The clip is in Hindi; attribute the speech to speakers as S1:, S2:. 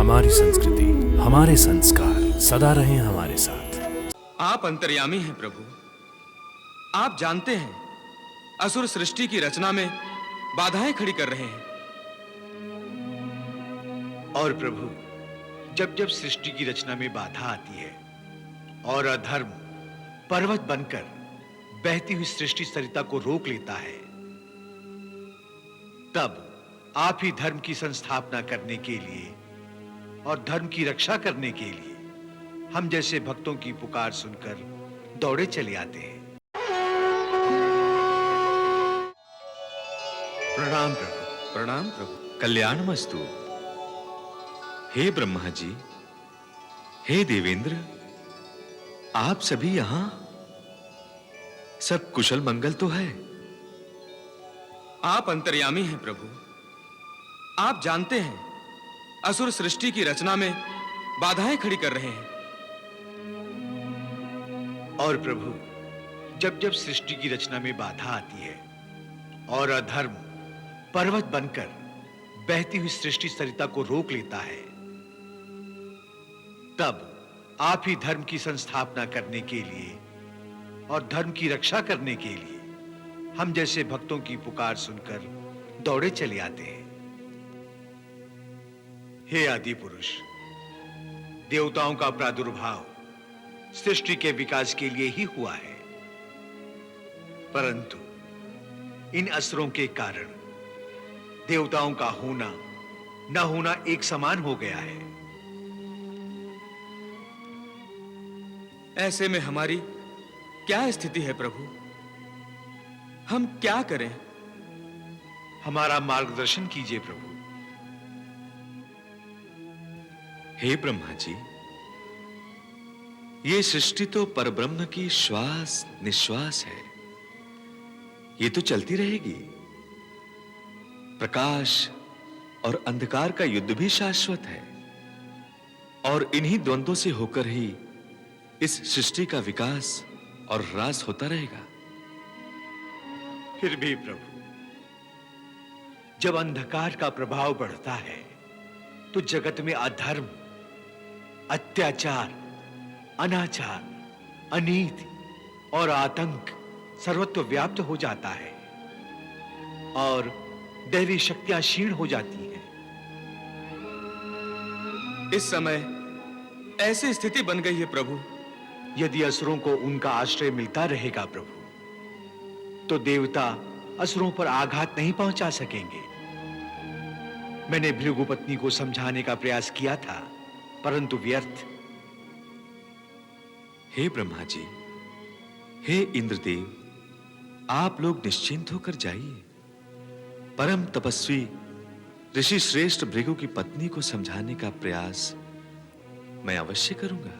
S1: हमारी संस्कृति, हमारे संस्कार सदा रहें हमारे साथ।
S2: आप अंतर्यामी हैं प्रभु। आप जानते हैं असुर सृष्टि की रचना में बाधाएं खड़ी कर रहे हैं।
S3: और प्रभु, जब जब सृष्टि की रचना में बाधा आती है और अधर्म पर्वत बनकर बहती हुई सृष्टि सरिता को रोक लेता है, तब आप ही धर्म की संस्थापना करने के लिए और धर्म की रक्षा करने के लिए हम जैसे भक्तों की पुकार सुनकर दौड़े चले आते हैं। प्रणाम प्रभु।
S2: प्रणाम प्रभु।
S4: कल्याणमस्तु। हे ब्रह्मा जी, हे देवेंद्र, आप सभी यहां? सब कुशल मंगल तो है?
S2: आप अंतर्यामी हैं प्रभु। आप जानते हैं असुर सृष्टि की रचना में बाधाएं खड़ी कर रहे हैं।
S3: और प्रभु, जब जब सृष्टि की रचना में बाधा आती है और अधर्म पर्वत बनकर बहती हुई सृष्टि सरिता को रोक लेता है, तब आप ही धर्म की संस्थापना करने के लिए और धर्म की रक्षा करने के लिए हम जैसे भक्तों की पुकार सुनकर दौड़े चले आते हैं। हे आदि पुरुष, देवताओं का प्रादुर्भाव सृष्टि के विकास के लिए ही हुआ है, परंतु इन असुरों के कारण देवताओं का होना न होना एक समान हो गया है।
S2: ऐसे में हमारी क्या स्थिति है प्रभु? हम क्या करें?
S3: हमारा मार्गदर्शन कीजिए प्रभु।
S4: हे ब्रह्मा जी, ये सृष्टि तो परब्रह्म की श्वास निश्वास है। ये तो चलती रहेगी। प्रकाश और अंधकार का युद्ध भी शाश्वत है, और इन्हीं द्वंद्वों से होकर ही इस सृष्टि का विकास और ह्रास होता रहेगा।
S3: फिर भी प्रभु, जब अंधकार का प्रभाव बढ़ता है तो जगत में अधर्म, अत्याचार, अनाचार, अनीति और आतंक सर्वत्र व्याप्त हो जाता है और दैवी शक्तियां क्षीण हो जाती हैं।
S2: इस समय ऐसी स्थिति बन गई है प्रभु।
S3: यदि असुरों को उनका आश्रय मिलता रहेगा प्रभु, तो देवता असुरों पर आघात नहीं पहुंचा सकेंगे। मैंने भृगुपत्नी को समझाने का प्रयास किया था, परंतु व्यर्थ।
S4: हे ब्रह्मा जी, हे इंद्रदेव, आप लोग निश्चिंत होकर जाइए। परम तपस्वी ऋषि श्रेष्ठ भृगु की पत्नी को समझाने का प्रयास मैं अवश्य करूंगा।